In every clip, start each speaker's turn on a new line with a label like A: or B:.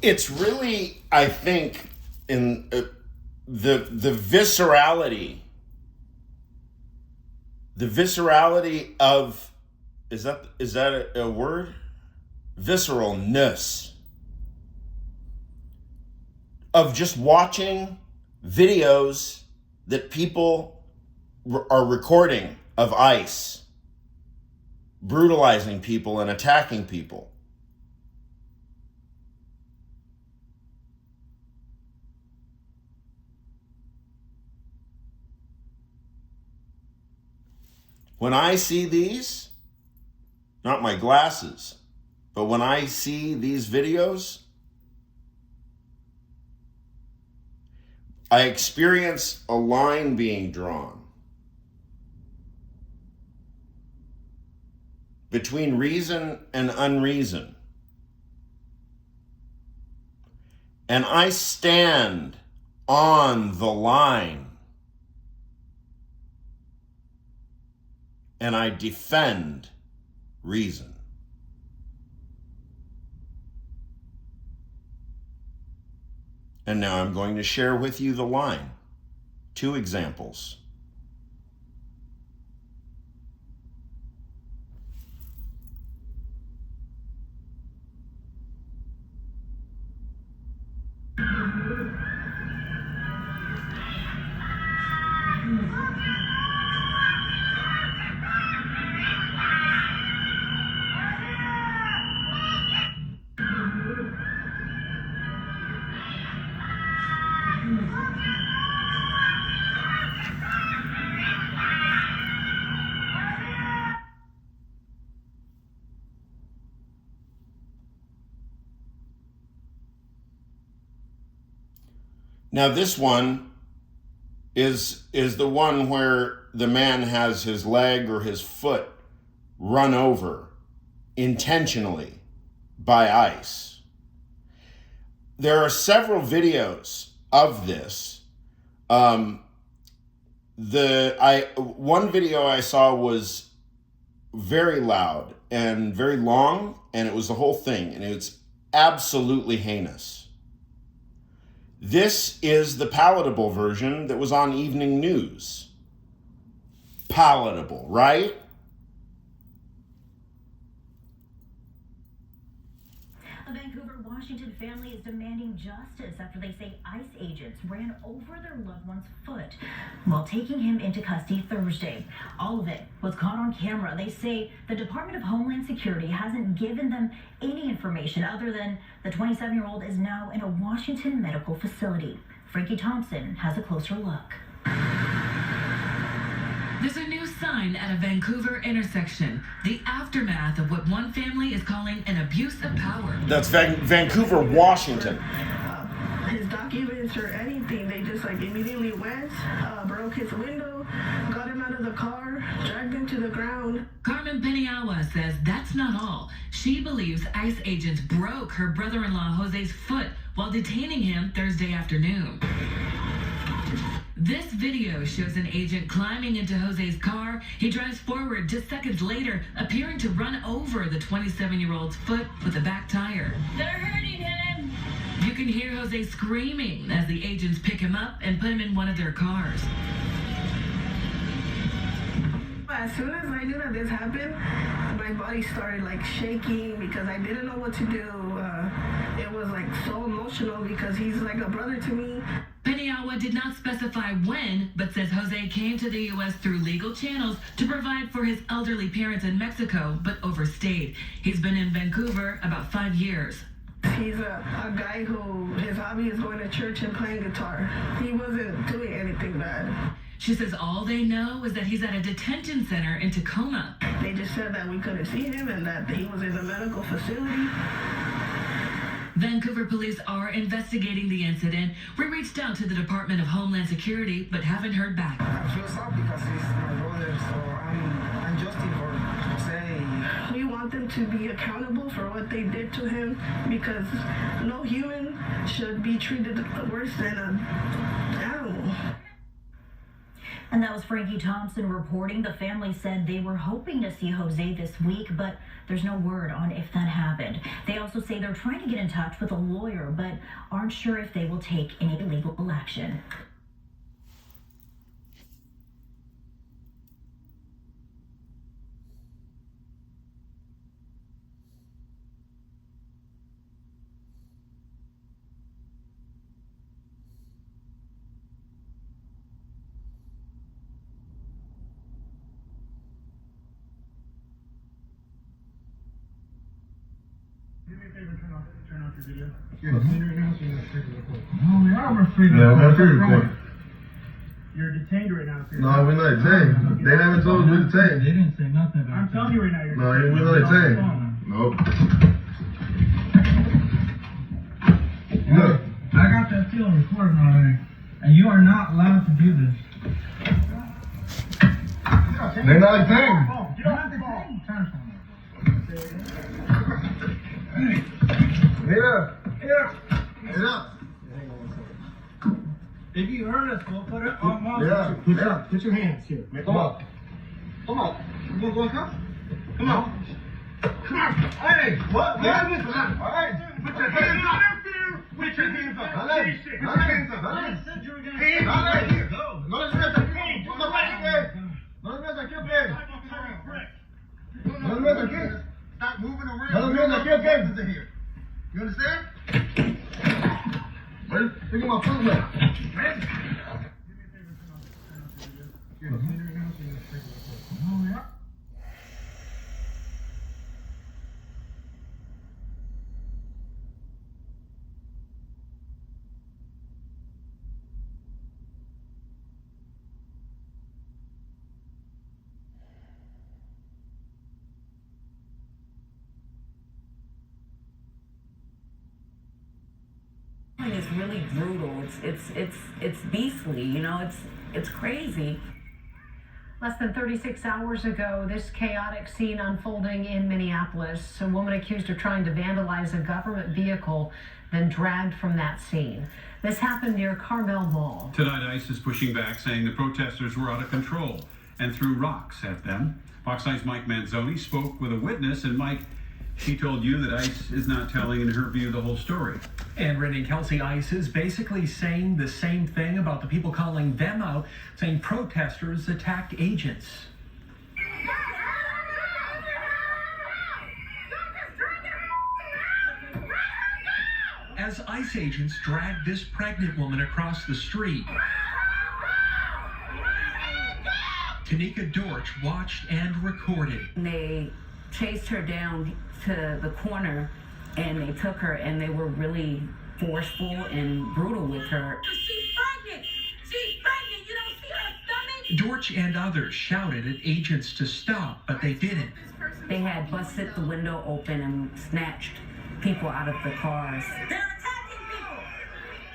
A: It's really, I think, in the viscerality of, is that a word? Visceralness of just watching videos that people are recording of ICE brutalizing people and attacking people. When I see these, not my glasses, but when I see these videos, I experience a line being drawn between reason and unreason. And I stand on the line and I defend reason. And now I'm going to share with you the line. 2 examples. Now this one is the one where the man has his leg or his foot run over intentionally by ICE. There are several videos of this. One video I saw was very loud and very long, and it was the whole thing, and it's absolutely heinous. This is the palatable version that was on evening news. Palatable, right?
B: A Vancouver, Washington family is demanding justice after they say ICE agents ran over their loved one's foot while taking him into custody Thursday. All of it was caught on camera. They say the Department of Homeland Security hasn't given them any information other than the 27-year-old is now in a Washington medical facility. Frankie Thompson has a closer look.
C: There's a new sign at a Vancouver intersection. The aftermath of what one family is calling an abuse of power.
A: That's Vancouver, Washington.
D: His documents or anything, they just immediately went, broke his window, got him out of the car, dragged him to the ground.
C: Carmen Peniagua says that's not all. She believes ICE agents broke her brother-in-law Jose's foot while detaining him Thursday afternoon. This video shows an agent climbing into Jose's car. He drives forward just seconds later, appearing to run over the 27-year-old's foot with a back tire.
B: They're hurting him.
C: You can hear Jose screaming as the agents pick him up and put him in one of their cars.
D: As soon as I knew that this happened, my body started shaking because I didn't know what to do. It was so emotional because he's like a brother to me.
C: Peniagua did not specify when, but says Jose came to the U.S. through legal channels to provide for his elderly parents in Mexico, but overstayed. He's been in Vancouver about 5 years.
D: He's a guy who his hobby is going to church and playing guitar. He wasn't doing anything bad.
C: She says all they know is that he's at a detention center in Tacoma.
D: They just said that we couldn't see him and that he was in a medical facility.
C: Vancouver police are investigating the incident. We reached out to the Department of Homeland Security, but haven't heard back.
E: I feel sad because he's my brother, so I'm just for saying.
D: We want them to be accountable for what they did to him because no human should be treated worse than an animal.
B: And that was Frankie Thompson reporting. The family said they were hoping to see Jose this week, but there's no word on if that happened. They also say they're trying to get in touch with a lawyer, but aren't sure if they will take any legal action.
E: Do me a favor, turn off your video. You're detained right now, so you're free to record.
F: No, we are free to
E: Yeah,
F: record.
E: we're free to
F: What's wrong?
E: record. You're detained right now, so
G: No, we're not detained. They haven't told us we're
F: They
G: detained.
F: didn't say nothing about
E: I'm telling you right now, you're
G: No,
E: detained.
G: we're not detained. Nope. Look.
F: I got that still recording already. And you are not allowed to do this.
G: They're not detained.
E: Get off the phone.
F: Turn from
G: Here. Get up.
F: If you hurt us, we'll put it on my
G: Yeah.
E: Put your hands here.
G: Come on.
E: Come on. You gonna go come? Come on. Come on.
G: Hey, what?
E: Come on.
G: All right.
E: Put your hands up. Put your hands up.
G: Dale.
E: Put your hands up.
G: Dale.
E: Hands up.
G: Dale.
E: Go.
G: No les metas aquí. No les metas aquí. No les metas aquí, okay? No les metas aquí.
E: Stop moving around.
G: No les metas aquí, okay?
E: Business in here. You understand?
G: Ready? Pick up my food, man.
E: You're detained right now, so you're free to record.
F: Oh, yeah.
H: It's really brutal. It's beastly. You know, it's crazy.
I: Less than 36 hours ago, this chaotic scene unfolding in Minneapolis. A woman accused of trying to vandalize a government vehicle, then dragged from that scene. This happened near Carmel Mall.
J: Tonight, ICE is pushing back, saying the protesters were out of control and threw rocks at them. Fox 9's Mike Manzoni spoke with a witness, and Mike, she told you that ICE is not telling, in her view, the whole story.
K: And Randy and Kelsey, ICE is basically saying the same thing about the people calling them out, saying protesters attacked agents. As ICE agents dragged this pregnant woman across the street, Tanika Dorch watched and recorded.
H: They chased her down to the corner and they took her, and they were really forceful and brutal with her.
C: She's pregnant! She's pregnant! You don't see her stomach?
K: Dorch and others shouted at agents to stop, but they didn't.
H: They had busted the window open and snatched people out of the cars.
C: They're attacking people!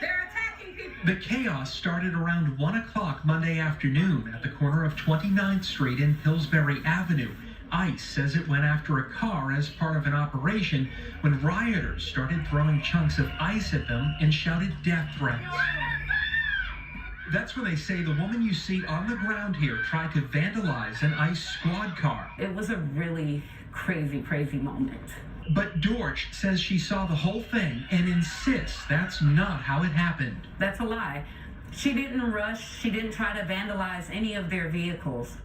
C: They're attacking people!
K: The chaos started around 1 o'clock Monday afternoon at the corner of 29th Street and Pillsbury Avenue. ICE says it went after a car as part of an operation when rioters started throwing chunks of ice at them and shouted death threats. That's when they say the woman you see on the ground here tried to vandalize an ICE squad car.
H: It was a really crazy moment.
K: But Dorch says she saw the whole thing and insists that's not how it happened.
H: That's a lie. She didn't rush. She didn't try to vandalize any of their vehicles.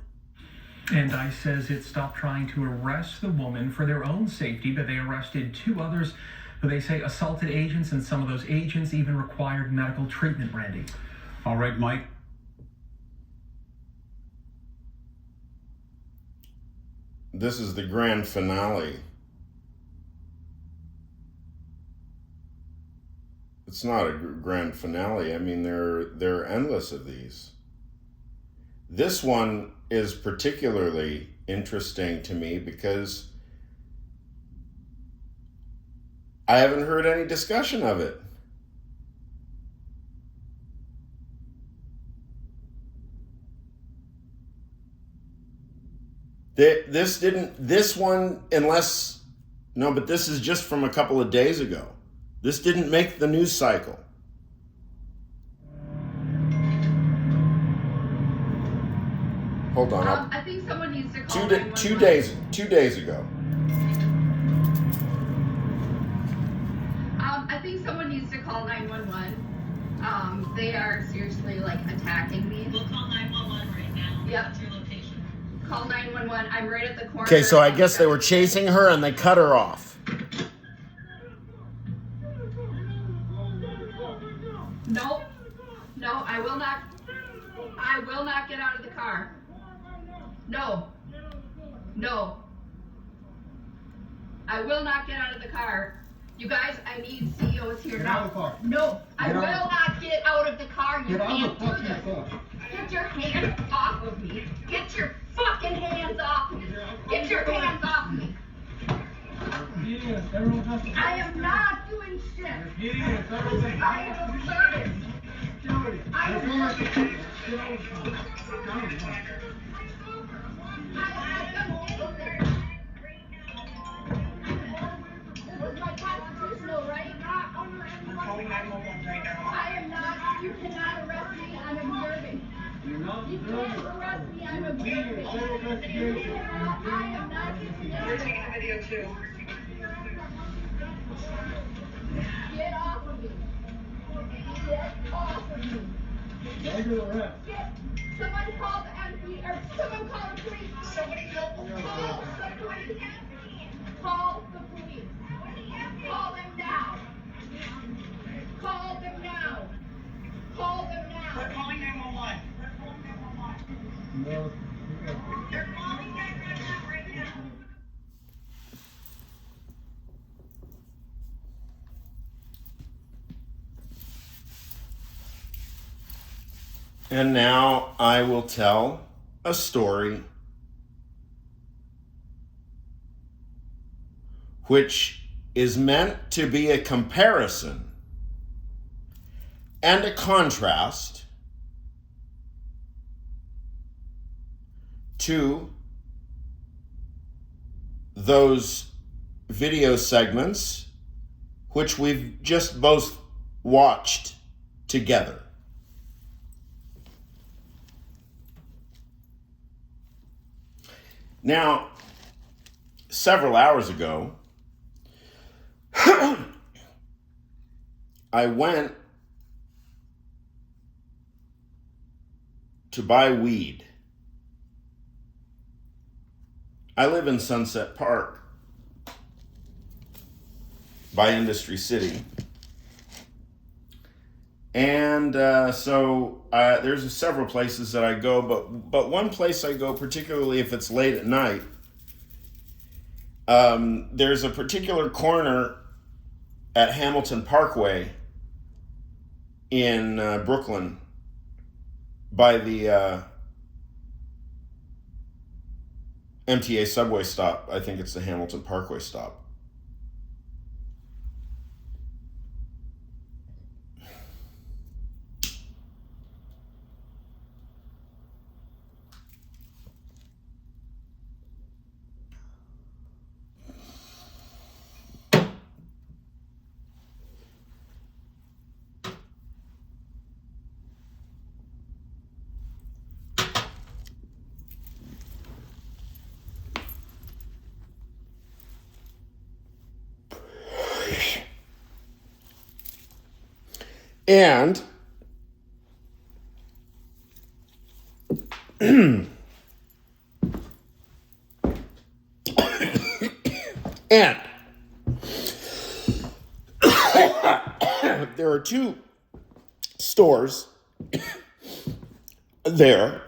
K: And ICE says it stopped trying to arrest the woman for their own safety, but they arrested 2 others who they say assaulted agents, and some of those agents even required medical treatment, Randy.
J: All right, Mike.
A: This is the grand finale. It's not a grand finale. I mean, there are endless of these. This one is particularly interesting to me because I haven't heard any discussion of it. This one, but this is just from a couple of days ago. This didn't make the news cycle. Hold on.
L: I think someone needs to call
A: 2 days ago.
L: I think someone needs to call 911. They are seriously like attacking me.
B: We'll call 911 right now.
L: Yep.
B: What's your location?
L: Call 911. I'm right at the corner.
A: Okay, so I guess they were chasing her and they cut her off.
L: Nope. No, I will not get out of the car. No. I will not get out of the car. You guys, I need CEOs here now. No, I will not get out of the car. You can't do this. Get your hands off of me. Get your fucking hands off me. Get your hands off me. I am not doing shit. I am a service. I am my constitutional right? I'm calling 911 right now. I am not. You cannot arrest me. I'm observing. You can't arrest me. I'm observing. I am not. You're taking a video too. Get off of me. Get off of me. Someone call the MP or someone call the police. Somebody call the police. Call the police. Call them now. Call them now. Call them now. We're calling 911. They're calling 911 right now.
A: And now I will tell a story which is meant to be a comparison and a contrast to those video segments which we've just both watched together. Now, several hours ago, I went to buy weed. I live in Sunset Park by Industry City. And so there's several places that I go, but one place I go, particularly if it's late at night, there's a particular corner at Hamilton Parkway in Brooklyn by the MTA subway stop. I think it's the Hamilton Parkway stop. And and there are two stores there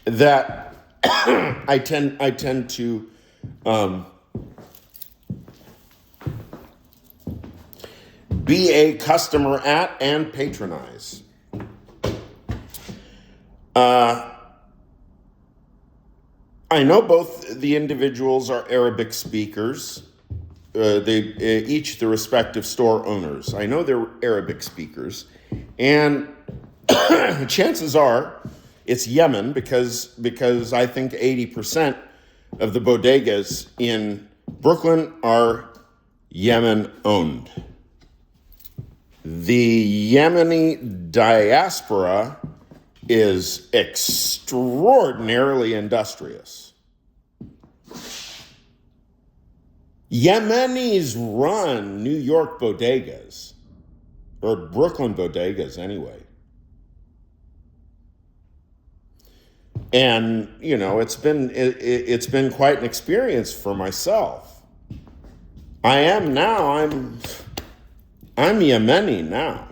A: that I tend to be a customer at and patronize. I know both the individuals are Arabic speakers. Each the respective store owners. I know they're Arabic speakers, and chances are it's Yemen because I think 80% of the bodegas in Brooklyn are Yemen owned. The Yemeni diaspora is extraordinarily industrious. Yemenis run New York bodegas, or Brooklyn bodegas anyway. And, you know, it's been quite an experience for myself. I'm Yemeni now.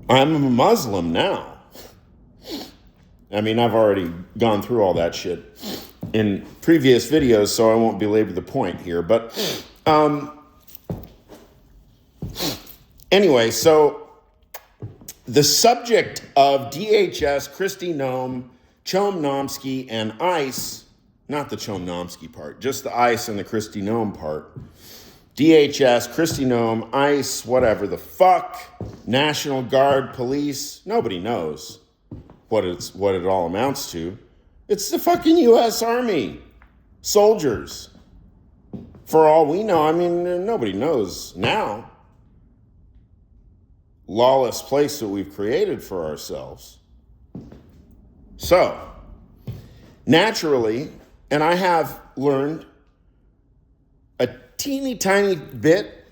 A: I'm a Muslim now. I mean, I've already gone through all that shit in previous videos, so I won't belabor the point here. But anyway, so the subject of DHS, Kristi Noem, Chomnomsky, and ICE, not the Chomnomsky part, just the ICE and the Kristi Noem part. DHS, Kristi Noem, ICE, whatever the fuck, National Guard, police, nobody knows what it all amounts to. It's the fucking U.S. Army, soldiers. For all we know, I mean, nobody knows now. Lawless place that we've created for ourselves. So, naturally, and I have learned a teeny tiny bit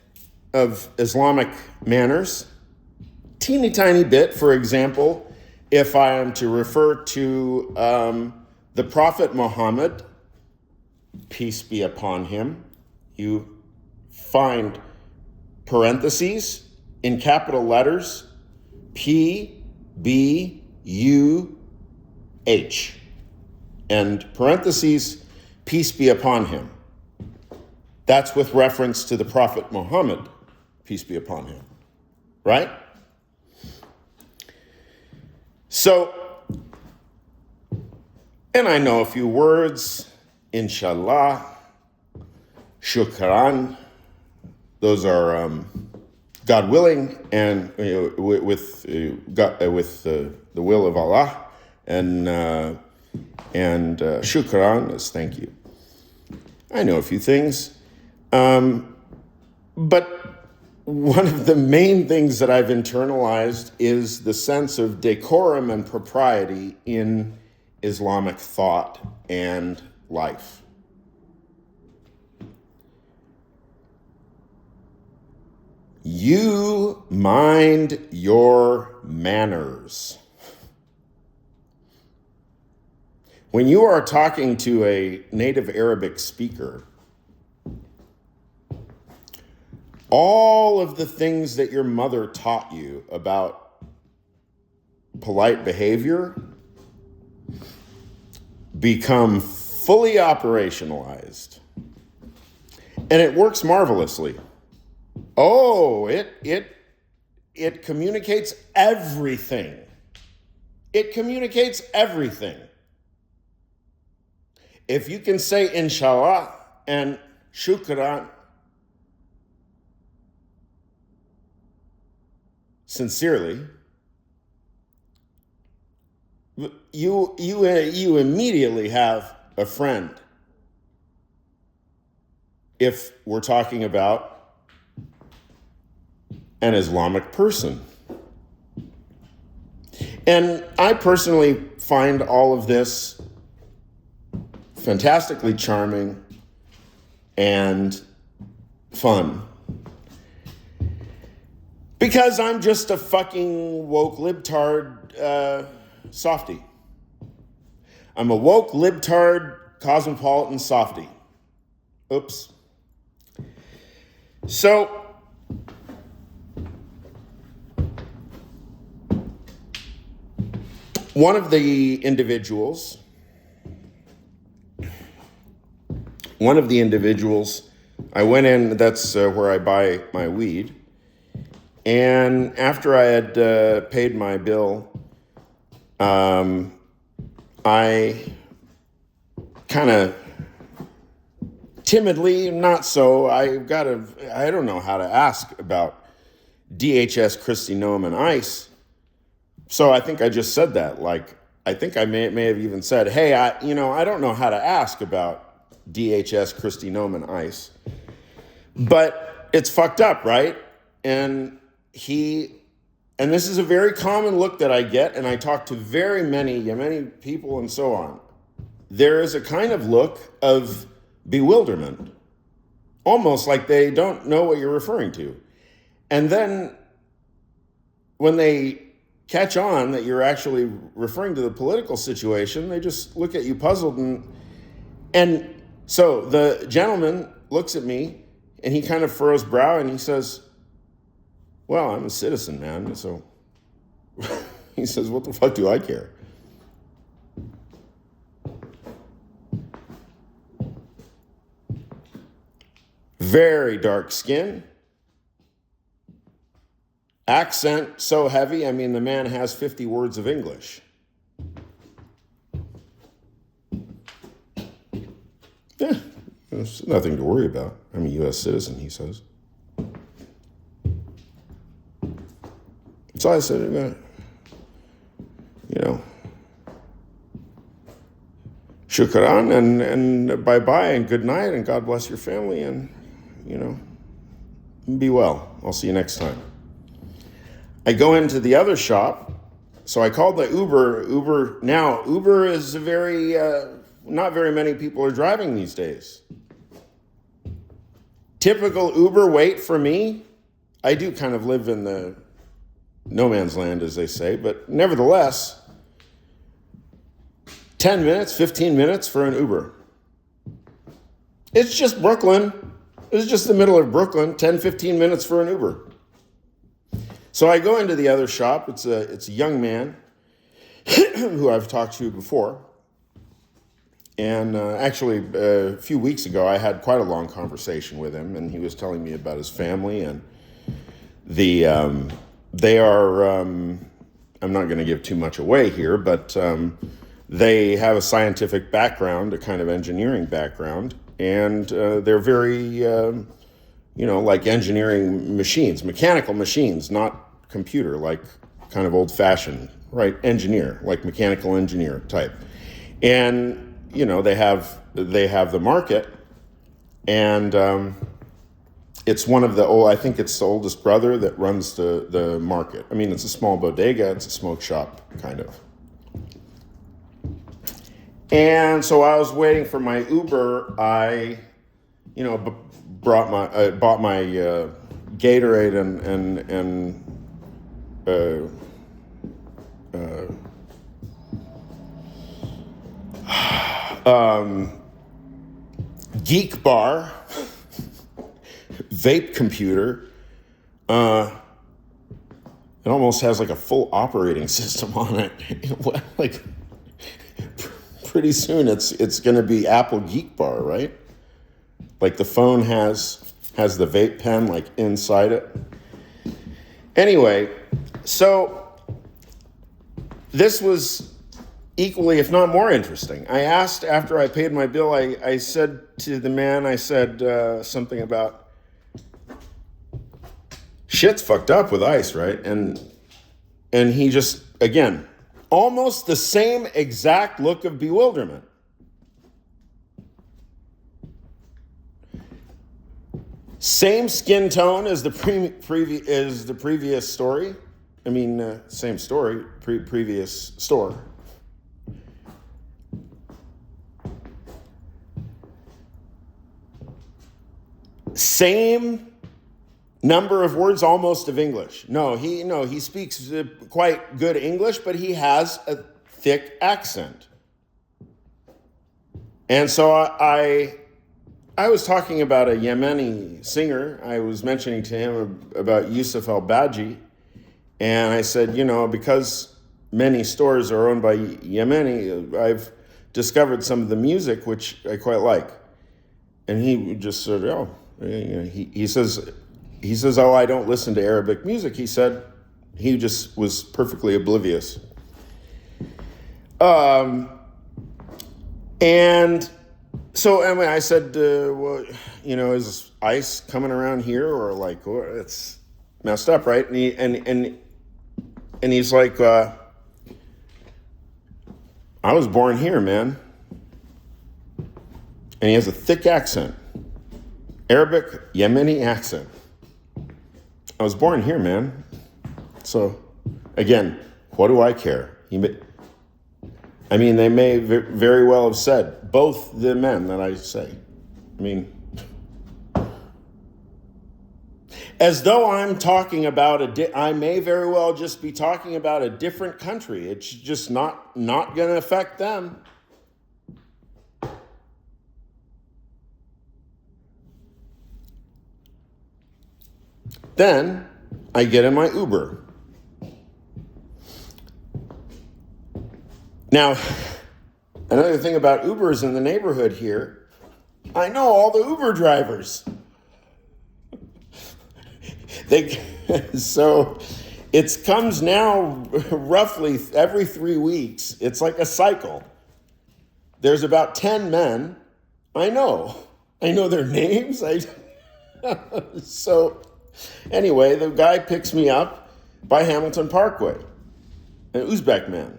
A: of Islamic manners, teeny tiny bit. For example, if I am to refer to the Prophet Muhammad, peace be upon him, you find parentheses in capital letters, P-B-U-H, and parentheses, peace be upon him. That's with reference to the Prophet Muhammad, peace be upon him, right? So, and I know a few words, inshallah, shukran, those are God willing, and with the will of Allah, and shukran is thank you. I know a few things, but one of the main things that I've internalized is the sense of decorum and propriety in Islamic thought and life. You mind your manners. When you are talking to a native Arabic speaker, all of the things that your mother taught you about polite behavior become fully operationalized. And it works marvelously. Oh, it communicates everything. It communicates everything. If you can say inshallah and shukran sincerely, you immediately have a friend. If we're talking about an Islamic person. And I personally find all of this fantastically charming and fun. Because I'm just a fucking woke libtard softie. I'm a woke libtard cosmopolitan softie. Oops. So, one of the individuals, I went in, that's where I buy my weed. And after I had paid my bill, I kind of timidly, not so, I don't know how to ask about DHS, Kristi Noem, and ICE. So I think I just said that. Like, I think I may have even said, hey, I don't know how to ask about DHS, Kristi Noem, and ICE. But it's fucked up, right? And he and this is a very common look that I get, and I talk to very many Yemeni people and so on. There is a kind of look of bewilderment, almost like they don't know what you're referring to. And then when they catch on that you're actually referring to the political situation, they just look at you puzzled. And so the gentleman looks at me and he kind of furrows brow and he says, well, I'm a citizen, man. So he says, what the fuck do I care? Very dark skin. Accent so heavy, I mean, the man has 50 words of English. Yeah, there's nothing to worry about. I'm a U.S. citizen, he says. So I said, shukran and bye-bye and good night and God bless your family and, be well. I'll see you next time. I go into the other shop. So I called the Uber. Now, Uber is not very many people are driving these days. Typical Uber wait for me. I do kind of live in the no man's land, as they say, but nevertheless, 10 minutes, 15 minutes for an Uber. It's just Brooklyn. It's just the middle of Brooklyn, 10, 15 minutes for an Uber. So I go into the other shop. It's a young man who I've talked to before. And actually, a few weeks ago, I had quite a long conversation with him, and he was telling me about his family. And they are, I'm not going to give too much away here, but they have a scientific background, a kind of engineering background. And they're very, like engineering machines, mechanical machines, not computer, like kind of old-fashioned, right? Engineer, like mechanical engineer type. And, they have the market, and it's one of I think it's the oldest brother that runs the market. I mean, it's a small bodega, it's a smoke shop, kind of. And so I was waiting for my Uber. I, bought my Gatorade and Geek Bar, vape computer. It almost has like a full operating system on it. Like pretty soon it's going to be Apple Geek Bar, right? Like the phone has the vape pen like inside it. Anyway, so this was equally, if not more interesting. I asked after I paid my bill, I said to the man, something about shit's fucked up with ICE, right? And he just, again, almost the same exact look of bewilderment. Same skin tone as the previous story. I mean, same story, previous store. Same number of words almost of English. No, he speaks quite good English, but he has a thick accent. And so I was talking about a Yemeni singer. I was mentioning to him about Yusuf al-Baji. And I said, because many stores are owned by Yemeni, I've discovered some of the music, which I quite like. And he just said, he says, oh, I don't listen to Arabic music. He said he just was perfectly oblivious. And so anyway, I said, is ICE coming around here, or like, it's messed up, right? And he's like, I was born here, man. And he has a thick accent, Arabic Yemeni accent. I was born here, man. So Again, what do I care? They may very well have said, both the men that I say. As though I'm talking about I may very well just be talking about a different country. It's just not going to affect them. Then I get in my Uber. Now, another thing about Ubers in the neighborhood here, I know all the Uber drivers. So it comes now roughly every 3 weeks. It's like a cycle. There's about 10 men. I know their names. So anyway, the guy picks me up by Hamilton Parkway, an Uzbek man.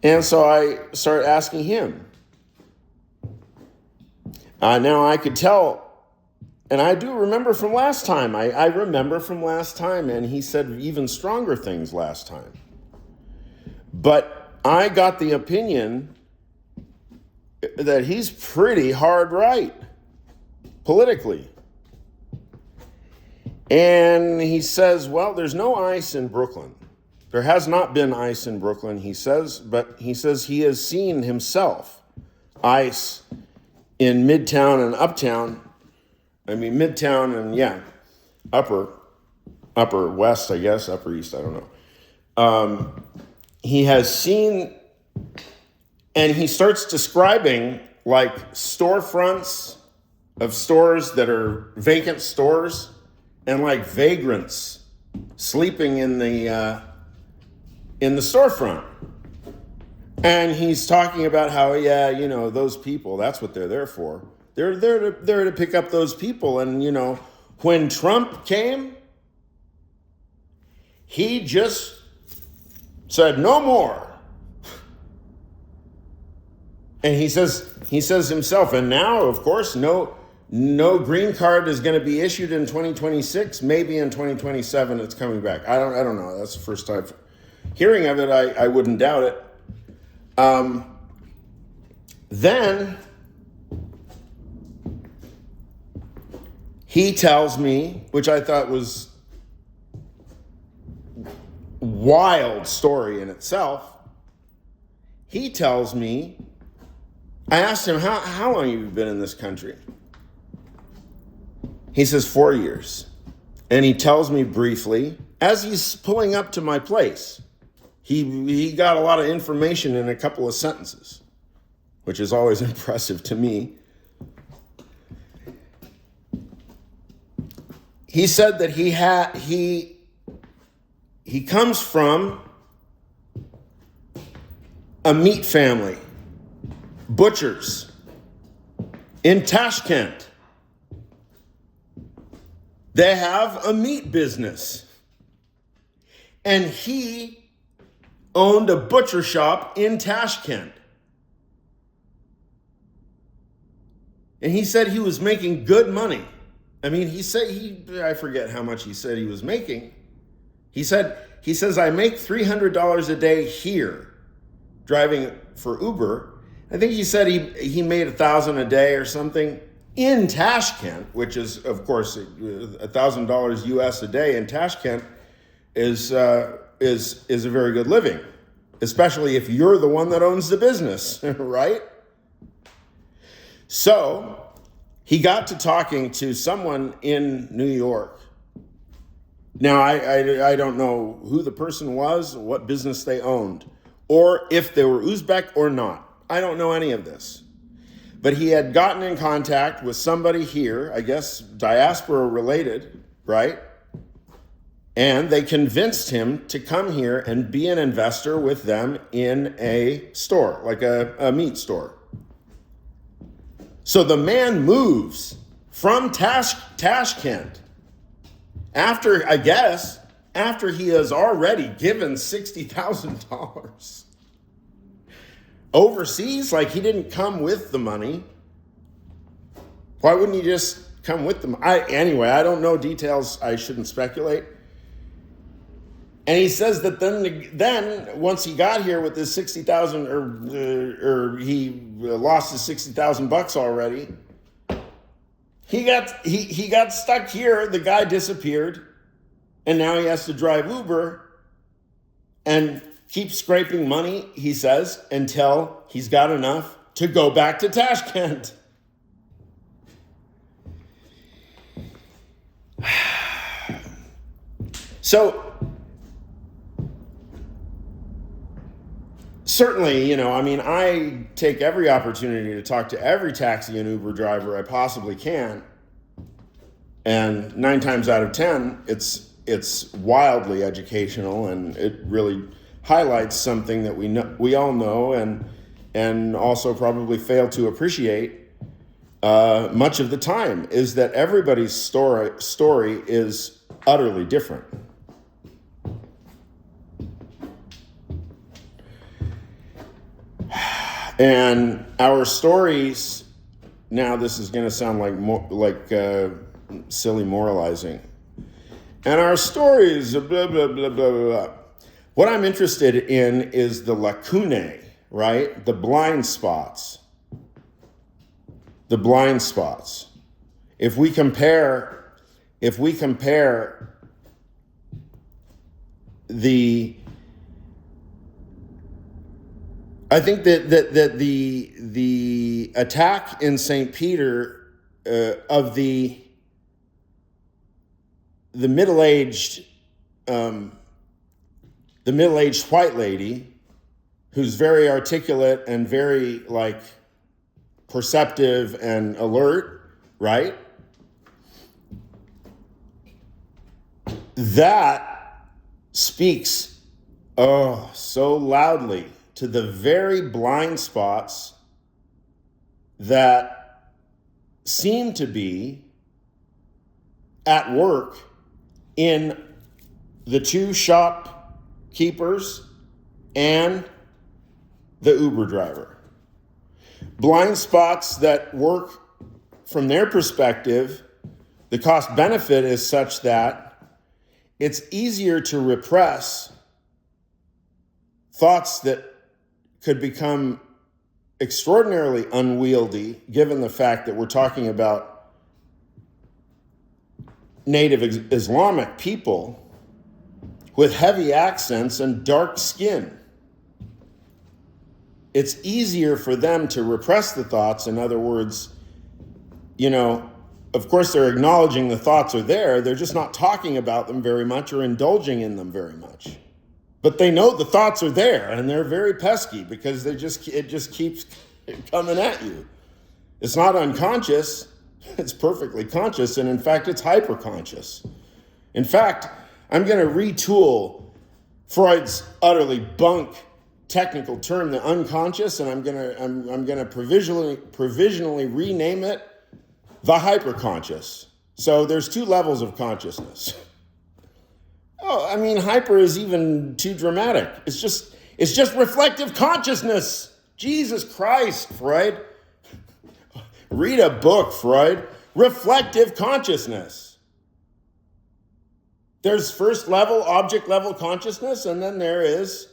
A: And so I start asking him. Now I could tell. And I do remember from last time. I remember from last time, and he said even stronger things last time. But I got the opinion that he's pretty hard right, politically. And he says, well, there's no ICE in Brooklyn. There has not been ICE in Brooklyn, he says, but he says he has seen himself ICE in Midtown and Uptown. Midtown and, upper west, I guess, upper east, I don't know. He has seen, and he starts describing, like, storefronts of stores that are vacant stores and, like, vagrants sleeping in the storefront. And he's talking about how, those people, that's what they're there for. They're there to pick up those people. And, when Trump came, he just said, no more. And he says himself, and now, of course, no green card is going to be issued in 2026. Maybe in 2027 it's coming back. I don't know. That's the first time hearing of it. I wouldn't doubt it. Then he tells me, which I thought was wild story in itself. He tells me, I asked him, how long have you been in this country? He says 4 years. And he tells me briefly, as he's pulling up to my place, he got a lot of information in a couple of sentences, which is always impressive to me. He said that he comes from a meat family, butchers, in Tashkent. They have a meat business. And he owned a butcher shop in Tashkent. And he said he was making good money. He said I forget how much he said he was making. He says, I make $300 a day here driving for Uber. I think he said he made $1,000 a day or something in Tashkent, which is, of course, $1,000 US a day in Tashkent is a very good living, especially if you're the one that owns the business, right? So he got to talking to someone in New York. Now, I don't know who the person was, what business they owned, or if they were Uzbek or not. I don't know any of this. But he had gotten in contact with somebody here, I guess diaspora related, right? And they convinced him to come here and be an investor with them in a store, like a meat store. So the man moves from Tashkent after he has already given $60,000 overseas. Like, he didn't come with the money. Why wouldn't he just come with them? Anyway, I don't know details. I shouldn't speculate. And he says that then once he got here with his 60,000, or he lost his 60,000 bucks already, he got stuck here. The guy disappeared, and now he has to drive Uber and keep scraping money, he says, until he's got enough to go back to Tashkent. So certainly, I take every opportunity to talk to every taxi and Uber driver I possibly can. And 9 times out of 10, it's wildly educational, and it really highlights something that we all know and also probably fail to appreciate much of the time, is that everybody's story is utterly different. And our stories, now this is going to sound like silly moralizing. And our stories, blah, blah, blah, blah, blah. What I'm interested in is the lacunae, right? The blind spots. The blind spots. If we compare I think that the attack in St. Peter of the middle-aged white lady who's very articulate and very perceptive and alert, right? That speaks so loudly to the very blind spots that seem to be at work in the 2 shopkeepers and the Uber driver. Blind spots that work from their perspective. The cost benefit is such that it's easier to repress thoughts that could become extraordinarily unwieldy, given the fact that we're talking about native Islamic people with heavy accents and dark skin. It's easier for them to repress the thoughts. In other words, of course they're acknowledging the thoughts are there. They're just not talking about them very much or indulging in them very much. But they know the thoughts are there, and they're very pesky because it just keeps coming at you. It's not unconscious. It's perfectly conscious, and in fact, it's hyperconscious. In fact, I'm going to retool Freud's utterly bunk technical term, the unconscious, and I'm going to provisionally rename it the hyperconscious. So there's 2 levels of consciousness. Hyper is even too dramatic. It's just reflective consciousness. Jesus Christ, Freud. Read a book, Freud. Reflective consciousness. There's first level, object level consciousness, and then there is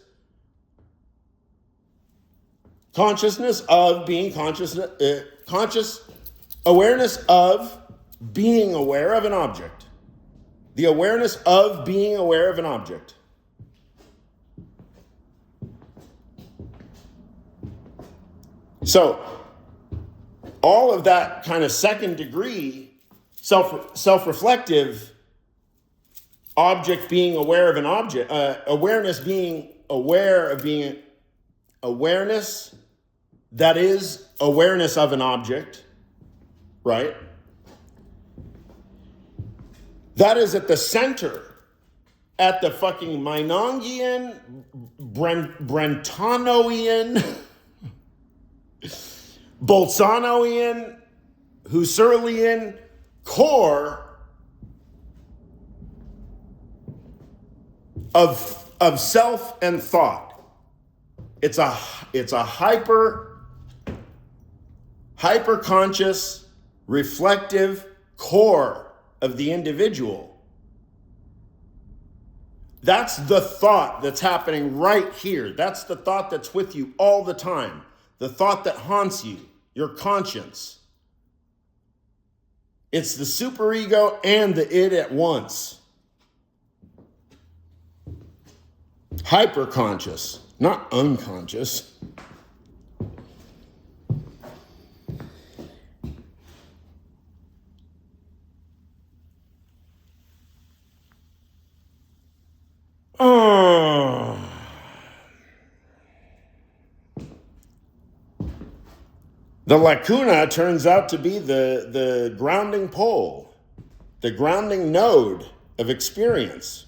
A: consciousness of being conscious awareness of being aware of an object. The awareness of being aware of an object. So, all of that kind of second degree self-reflective object being aware of an object, awareness being aware of being awareness that is awareness of an object, right? That is at the center, at the fucking Meinongian, Brentanoian, Bolzanoian, Husserlian core of self and thought. It's a hyper-conscious, reflective core of the individual That's the thought that's happening right here. That's the thought that's with you all the time. The thought that haunts you, your conscience. It's the superego and the id at once. Hyperconscious, not unconscious. Oh. The lacuna turns out to be the grounding pole, the grounding node of experience.